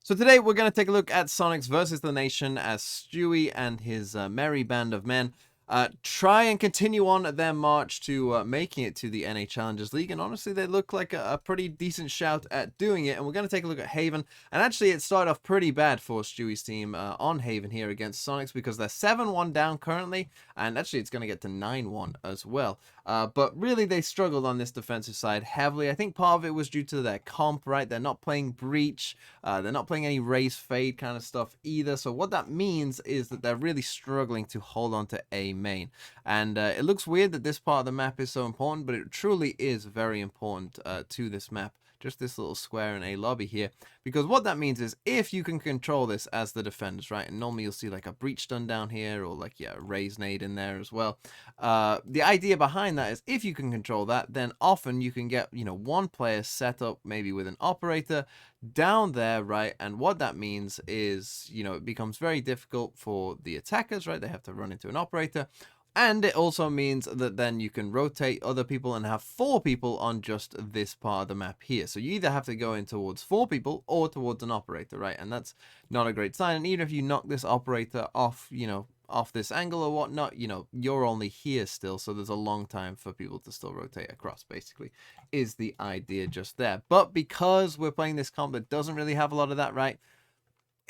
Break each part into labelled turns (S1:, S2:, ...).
S1: So today we're going to take a look at Sonics versus the Nation as Stewie and his merry band of men try and continue on their march to making it to the NA Challengers League. And honestly, they look like a pretty decent shout at doing it. And we're going to take a look at Haven. And actually, it started off pretty bad for Stewie's team on Haven here against Sonics because they're 7-1 down currently. And actually, it's going to get to 9-1 as well. But really, they struggled on this defensive side heavily. I think part of it was due to their comp, right? They're not playing Breach. They're not playing any Raise Fade kind of stuff either. So what that means is that they're really struggling to hold on to A main. And it looks weird that this part of the map is so important, but it truly is very important to this map. Just this little square in a lobby here, because what that means is if you can control this as the defenders, right, and normally you'll see like a breach stun down here or like a raise nade in there as well. The idea behind that is if you can control that, then often you can get, one player set up maybe with an operator down there, right? And what that means is, it becomes very difficult for the attackers, right? They have to run into an operator. And it also means that then you can rotate other people and have 4 people on just this part of the map here. So you either have to go in towards 4 people or towards an operator, right? And that's not a great sign. And even if you knock this operator off, off this angle or whatnot, you're only here still. So there's a long time for people to still rotate across, basically, is the idea just there. But because we're playing this comp that doesn't really have a lot of that, right?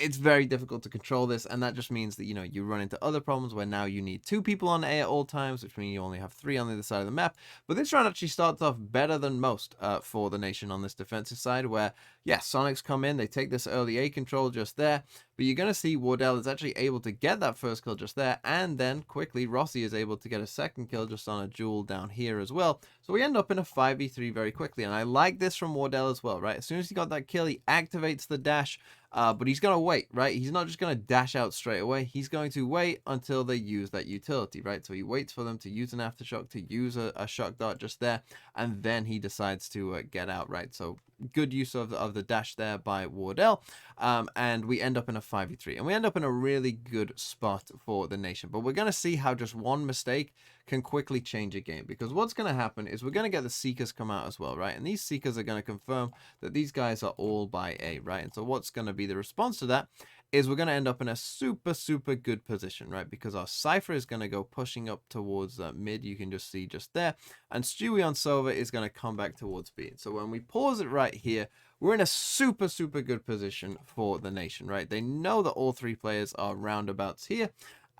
S1: It's very difficult to control this, and that just means that, you run into other problems where now you need 2 people on A at all times, which means you only have 3 on the other side of the map. But this round actually starts off better than most for the Nation on this defensive side, where, yeah, Sonics come in, they take this early A control just there, but you're going to see Wardell is actually able to get that first kill just there, and then quickly Rossi is able to get a second kill just on a duel down here as well. So we end up in a 5v3 very quickly, and I like this from Wardell as well, right? As soon as he got that kill, he activates the dash, but he's going to wait, right? He's not just going to dash out straight away. He's going to wait until they use that utility, right? So he waits for them to use an aftershock, to use a shock dart just there, and then he decides to get out, right? So good use of the dash there by Wardell, and we end up in a 5v3, and we end up in a really good spot for the Nation. But we're going to see how just one mistake can quickly change a game, because what's going to happen is we're going to get the Seekers come out as well, right? And these Seekers are going to confirm that these guys are all by A, right? And so what's going to be the response to that is we're going to end up in a super good position, right? Because our Cypher is going to go pushing up towards mid, you can just see just there, and Stewie on Sova is going to come back towards B. So when we pause it right here, we're in a super good position for the Nation, right? They know that all 3 players are roundabouts here,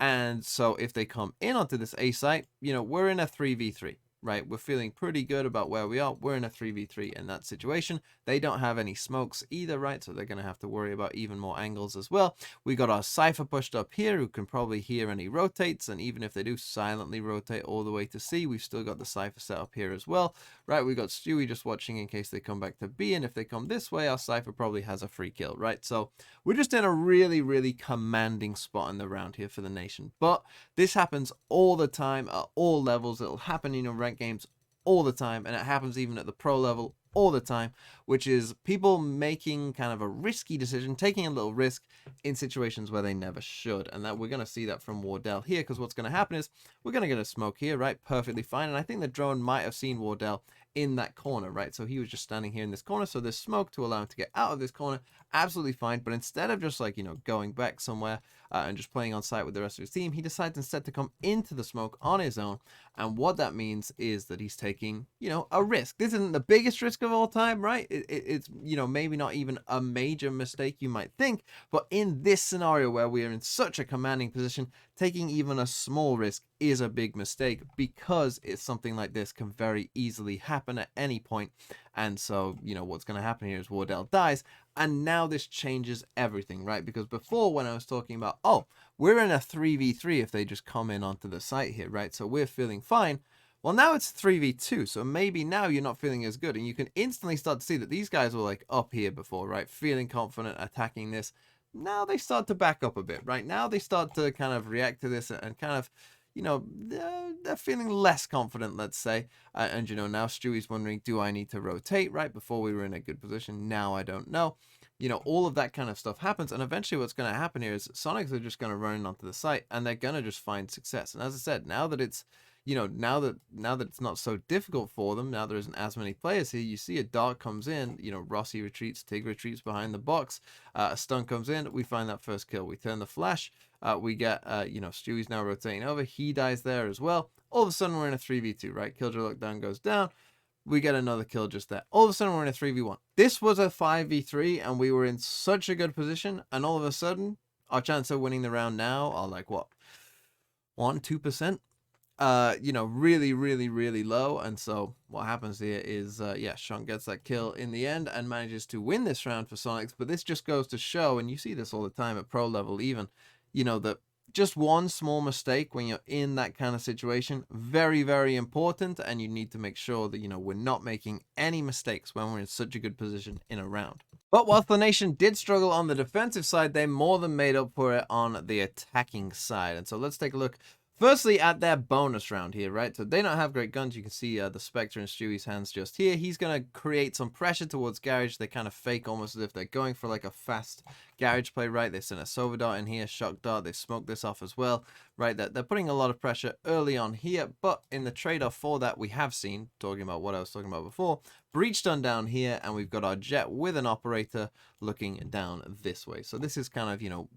S1: and so if they come in onto this A site, we're in a 3v3. Right, we're feeling pretty good about where we are. We're in a 3v3 in that situation. They don't have any smokes either, right? So they're going to have to worry about even more angles as well. We got our Cypher pushed up here, who can probably hear any rotates, and even if they do silently rotate all the way to C, we've still got the Cypher set up here as well, right? We got Stewie just watching in case they come back to B, and if they come this way, our Cypher probably has a free kill, right? So we're just in a really commanding spot in the round here for the Nation. But this happens all the time at all levels. It'll happen in ranked games all the time, and it happens even at the pro level all the time, which is people making kind of a risky decision, taking a little risk in situations where they never should. And that we're going to see that from Wardell here, because what's going to happen is we're going to get a smoke here, right? Perfectly fine. And I think the drone might have seen Wardell in that corner, right? So he was just standing here in this corner, so there's smoke to allow him to get out of this corner, absolutely fine. But instead of just like, going back somewhere and just playing on site with the rest of his team, he decides instead to come into the smoke on his own. And what that means is that he's taking, a risk. This isn't the biggest risk of all time, right? It's, maybe not even a major mistake you might think, but in this scenario where we are in such a commanding position, taking even a small risk is a big mistake, because it's something like this can very easily happen at any point. And so, what's going to happen here is Wardell dies, and now this changes everything, right? Because before, when I was talking about, oh, we're in a 3v3 if they just come in onto the site here, right? So we're feeling fine. Well, now it's 3v2, so maybe now you're not feeling as good, and you can instantly start to see that these guys were like up here before, right? Feeling confident, attacking this. Now they start to back up a bit, right? Now they start to kind of react to this and kind of, they're feeling less confident, let's say. And, now Stewie's wondering, do I need to rotate, right? Before we were in a good position. Now I don't know. All of that kind of stuff happens. And eventually what's going to happen here is Sonics are just going to run in onto the site, and they're going to just find success. And as I said, now that it's, now that it's not so difficult for them, now there isn't as many players here, you see a dart comes in, Rossi retreats, Tig retreats behind the box, a stun comes in, we find that first kill, we turn the flash, we get, Stewie's now rotating over, he dies there as well. All of a sudden we're in a 3v2, right? Killjoy lockdown goes down, we get another kill just there. All of a sudden we're in a 3v1. This was a 5v3 and we were in such a good position, and all of a sudden our chance of winning the round now are like what, 1-2%? Really, really, really low. And so what happens here is, Sean gets that kill in the end and manages to win this round for Sonics. But this just goes to show, and you see this all the time at pro level even, that just one small mistake when you're in that kind of situation, very, very important. And you need to make sure that, we're not making any mistakes when we're in such a good position in a round. But whilst the nation did struggle on the defensive side, they more than made up for it on the attacking side. And so let's take a look firstly at their bonus round here, right? So they don't have great guns. You can see the Spectre in Stewie's hands just here. He's going to create some pressure towards Garage. They kind of fake almost as if they're going for like a fast Garage play, right? They send a Sova Dart in here, Shock Dart. They smoke this off as well, right? They're putting a lot of pressure early on here, but in the trade-off for that, we have seen, talking about what I was talking about before, Breach done down here, and we've got our Jet with an Operator looking down this way. So this is kind of,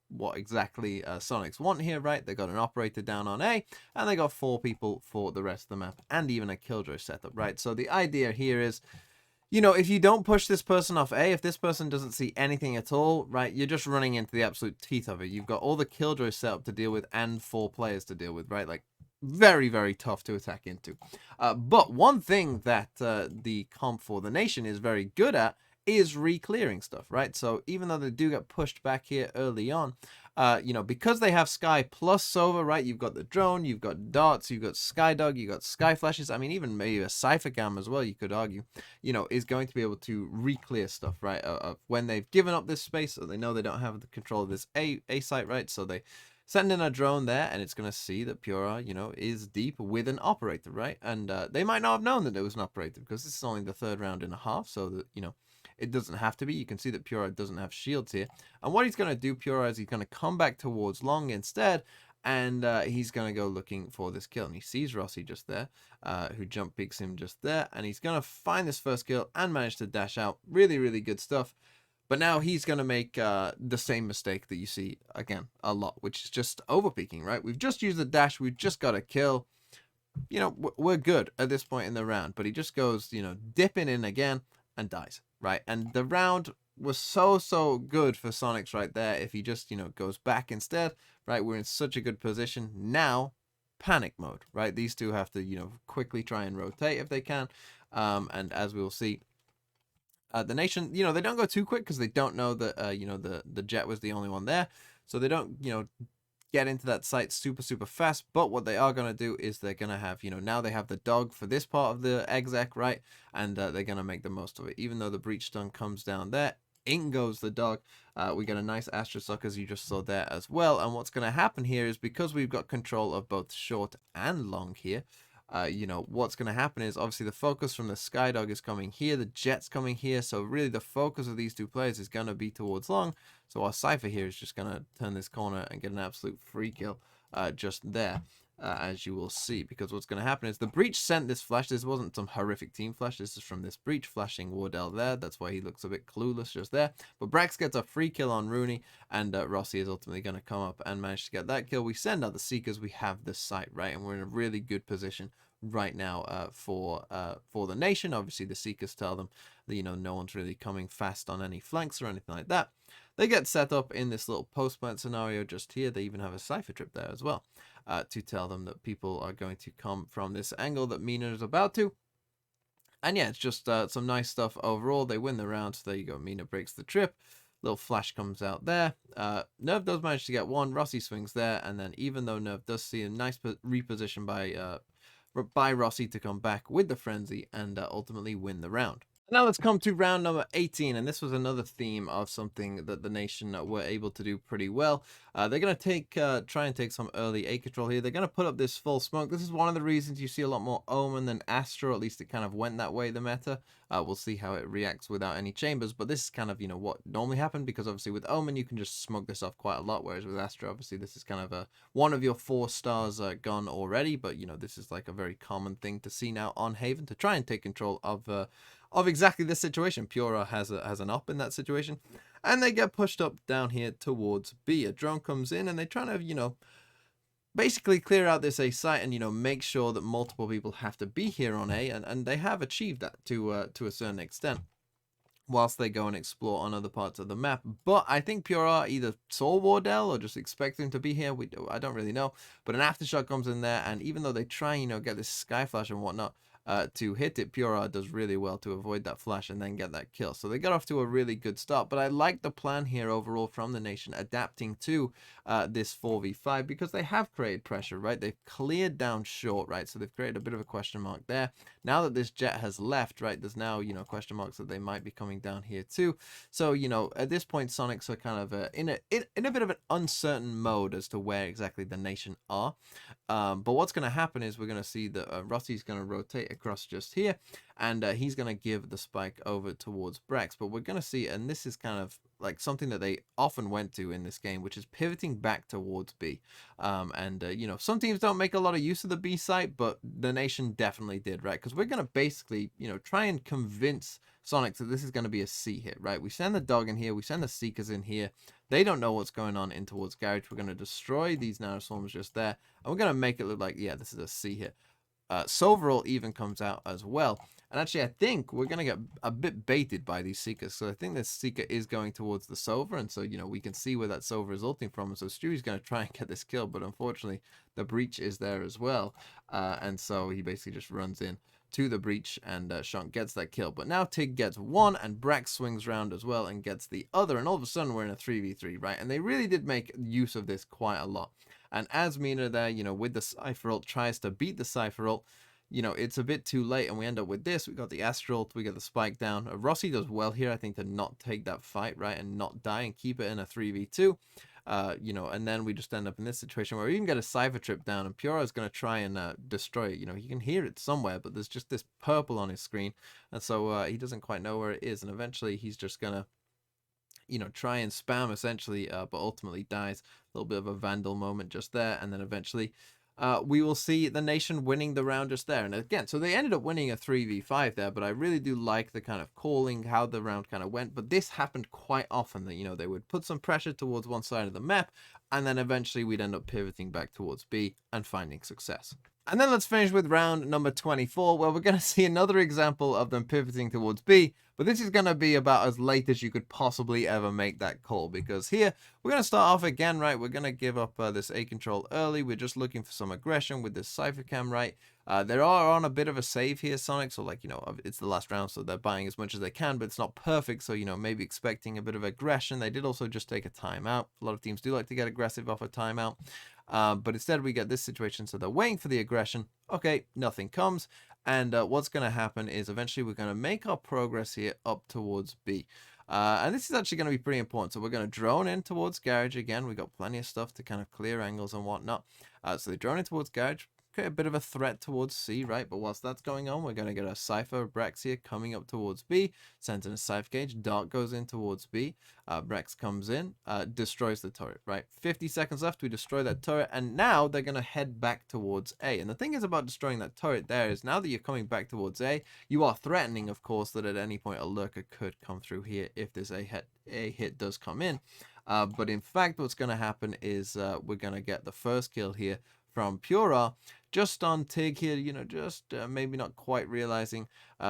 S1: what exactly Sonics want here, right? They got an Operator down on A, and they got 4 people for the rest of the map, and even a Killjoy setup, right? So the idea here is, if you don't push this person off A, if this person doesn't see anything at all, right, you're just running into the absolute teeth of it. You've got all the Killjoy setup to deal with and 4 players to deal with, right? Like, very, very tough to attack into. But one thing that the comp for the nation is very good at is re-clearing stuff, right? So even though they do get pushed back here early on, because they have Sky plus Sova, right? You've got the drone, you've got darts, you've got Skydog, you've got Sky Flashes. I mean, even maybe a Cypher Cam as well, you could argue, is going to be able to re-clear stuff, right? When they've given up this space, so they know they don't have the control of this A site, right? So they send in a drone there, and it's going to see that Pura, is deep with an Operator, right? And they might not have known that there was an Operator because this is only the 3rd round and a half, so that, it doesn't have to be. You can see that Pura doesn't have shields here. And what he's going to do, Pura, is he's going to come back towards long instead, and he's going to go looking for this kill. And he sees Rossi just there, who jump peeks him just there, and he's going to find this first kill and manage to dash out. Really, really good stuff. But now he's going to make the same mistake that you see, again, a lot, which is just overpeaking, right? We've just used the dash. We've just got a kill. We're good at this point in the round. But he just goes, dipping in again and dies, right? And the round was so good for Sonics right there. If he just, goes back instead, right? We're in such a good position. Now, panic mode, right? These two have to, quickly try and rotate if they can. And as we will see, the nation, they don't go too quick because they don't know that, the Jet was the only one there. So they don't, get into that site super fast. But what they are going to do is they're going to have, now they have the dog for this part of the exec, right? And they're going to make the most of it. Even though the breach stun comes down there, in goes the dog. We get a nice Astra Suck, as you just saw there as well. And what's going to happen here is because we've got control of both short and long here, what's going to happen is obviously the focus from the Skydog is coming here, the Jet's coming here, so really the focus of these two players is going to be towards long. So our Cypher here is just going to turn this corner and get an absolute free kill just there, as you will see, because what's going to happen is the Breach sent this flash. This wasn't some horrific team flash, this is from this Breach flashing Wardell there. That's why he looks a bit clueless just there. But Brax gets a free kill on Rooney, and Rossi is ultimately going to come up and manage to get that kill. We send out the Seekers, we have this site, right? And we're in a really good position right now for the nation. Obviously the Seekers tell them that, no one's really coming fast on any flanks or anything like that. They get set up in this little post plant scenario just here. They even have a Cypher trip there as well, to tell them that people are going to come from this angle that Mina is about to. And yeah, it's just some nice stuff overall. They win the round. So there you go. Mina breaks the trip. Little flash comes out there. Nerve does manage to get one. Rossi swings there. And then even though Nerve does see a nice reposition by Rossi to come back with the frenzy and ultimately win the round. Now let's come to round number 18, and this was another theme of something that the nation were able to do pretty well. They're going to try and take some early A control here. They're going to put up this full smoke. This is one of the reasons you see a lot more Omen than Astra, at least it kind of went that way, the meta. We'll see how it reacts without any chambers, but this is kind of, what normally happened, because obviously with Omen, you can just smoke this off quite a lot, whereas with Astra, obviously this is kind of one of your 4 stars gone already, but, this is like a very common thing to see now on Haven, to try and take control of exactly this situation. Pura has an up in that situation, and they get pushed up down here towards B. A drone comes in, and they try to, basically clear out this A site and, make sure that multiple people have to be here on A, and they have achieved that to a certain extent, whilst they go and explore on other parts of the map. But I think Pura either saw Wardell or just expected him to be here. I don't really know. But an aftershock comes in there, and even though they try, get this sky flash and whatnot, to hit it, Pura does really well to avoid that flash and then get that kill. So they got off to a really good start, but I like the plan here overall from the nation, adapting to this 4v5, because they have created pressure, right? They've cleared down short, right? So they've created a bit of a question mark there. Now that this jet has left, right, there's now, question marks that they might be coming down here too. So, at this point, Sonics are kind of in a bit of an uncertain mode as to where exactly the nation are. But what's going to happen is we're going to see that Rossi's going to rotate across just here, and he's going to give the spike over towards Brex. But we're going to see, and this is kind of like something that they often went to in this game, which is pivoting back towards B. Some teams don't make a lot of use of the B site, but the nation definitely did, right? Because we're going to basically, try and convince Sonic that this is going to be a C hit, right? We send the dog in here, we send the Seekers in here. They don't know what's going on in towards Garage. We're going to destroy these nanoswarms just there, and we're going to make it look like, yeah, this is a C hit. Sovereign even comes out as well. And actually, I think we're going to get a bit baited by these Seekers. So I think this Seeker is going towards the Sova. And so, we can see where that Sova is ulting from. And so Stewie's going to try and get this kill. But unfortunately, the breach is there as well. And so he basically just runs in to the breach, and Shank gets that kill. But now Tig gets one, and Brax swings round as well and gets the other. And all of a sudden, we're in a 3v3, right? And they really did make use of this quite a lot. And as Mina there, with the Cypher ult, tries to beat the Cypher ult, it's a bit too late, and we end up with this. We got the Astral, we get the spike down. Rossi does well here, I think, to not take that fight, right, and not die and keep it in a 3v2. And then we just end up in this situation where we even get a Cypher trip down, and Pura is going to try and destroy it. You can hear it somewhere, but there's just this purple on his screen, and so he doesn't quite know where it is, and eventually he's just going to try and spam essentially, but ultimately dies. A little bit of a Vandal moment just there, and then eventually we will see the nation winning the round just there. And again, so they ended up winning a 3v5 there, but I really do like the kind of calling, how the round kind of went. But this happened quite often, that, they would put some pressure towards one side of the map, and then eventually we'd end up pivoting back towards B and finding success. And then let's finish with round number 24, where we're going to see another example of them pivoting towards B, but this is going to be about as late as you could possibly ever make that call, because here, we're going to start off again, right? We're going to give up this A control early. We're just looking for some aggression with this Cypher Cam, right? They are on a bit of a save here, Sonic, so like, it's the last round, so they're buying as much as they can, but it's not perfect, so, maybe expecting a bit of aggression. They did also just take a timeout. A lot of teams do like to get aggressive off a timeout. But instead we get this situation, so they're waiting for the aggression. Okay, nothing comes, and what's going to happen is eventually we're going to make our progress here up towards B. And this is actually going to be pretty important. So we're going to drone in towards Garage again. We've got plenty of stuff to kind of clear angles and whatnot. So they drone in towards Garage. Okay, a bit of a threat towards C, right? But whilst that's going on, we're going to get a Cypher Brex here coming up towards B. Sends in a Cypher Cage. Dark goes in towards B. Brex comes in, destroys the turret, right? 50 seconds left. We destroy that turret. And now they're going to head back towards A. And the thing is about destroying that turret there is now that you're coming back towards A, you are threatening, of course, that at any point a lurker could come through here if this A hit does come in. But in fact, what's going to happen is we're going to get the first kill here from Pura, just on Tig here, just maybe not quite realizing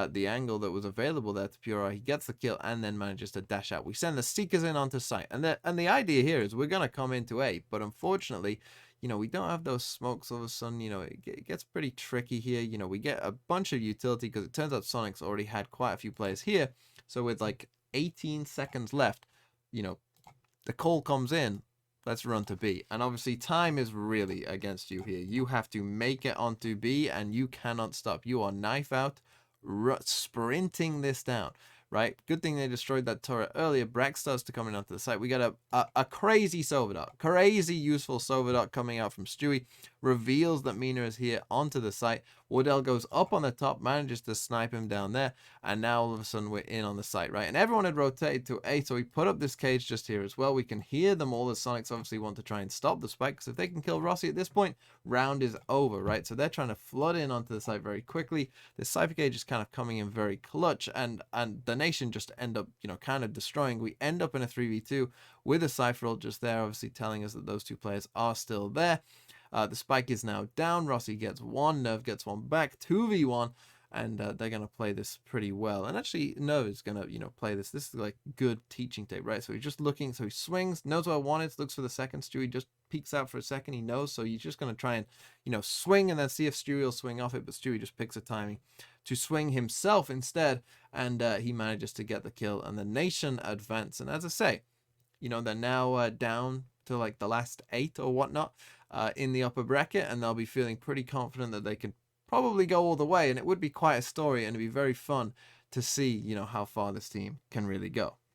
S1: the angle that was available there to Pura. He gets the kill and then manages to dash out. We send the Seekers in onto site, and the idea here is we're going to come into A, but unfortunately, we don't have those smokes all of a sudden. It gets pretty tricky here. We get a bunch of utility because it turns out Sonic's already had quite a few players here. So with like 18 seconds left, the call comes in. Let's run to B. And obviously time is really against you here. You have to make it onto B and you cannot stop. You are knife out sprinting this down. Right, good thing they destroyed that turret earlier. Brack starts to come in onto the site. We got a crazy Sova dart, crazy useful Sova dart coming out from Stewie. Reveals that Mina is here onto the site. Wardell goes up on the top, manages to snipe him down there, and now all of a sudden we're in on the site, right? And everyone had rotated to A, so we put up this cage just here as well. We can hear them all. The Sonics obviously want to try and stop the spike, because if they can kill Rossi at this point, round is over, right? So they're trying to flood in onto the site very quickly. The Cypher Cage is kind of coming in very clutch, and the Nation just end up, kind of destroying. We end up in a 3v2 with a Cypher ult just there, obviously telling us that those two players are still there. The spike is now down. Rossi gets one. Nerve gets one back. 2v1. And they're going to play this pretty well. And actually, Nerve is going to, play this. This is like good teaching tape, right? So he's just looking. So he swings, knows what I want is, looks for the second. Stewie just peeks out for a second. He knows. So he's just going to try and, swing and then see if Stewie will swing off it. But Stewie just picks a timing to swing himself instead. And he manages to get the kill. And the Nation advance. And as I say, they're now down to like the last 8 or whatnot in the upper bracket, and they'll be feeling pretty confident that they can probably go all the way, and it would be quite a story, and it'd be very fun to see, how far this team can really go.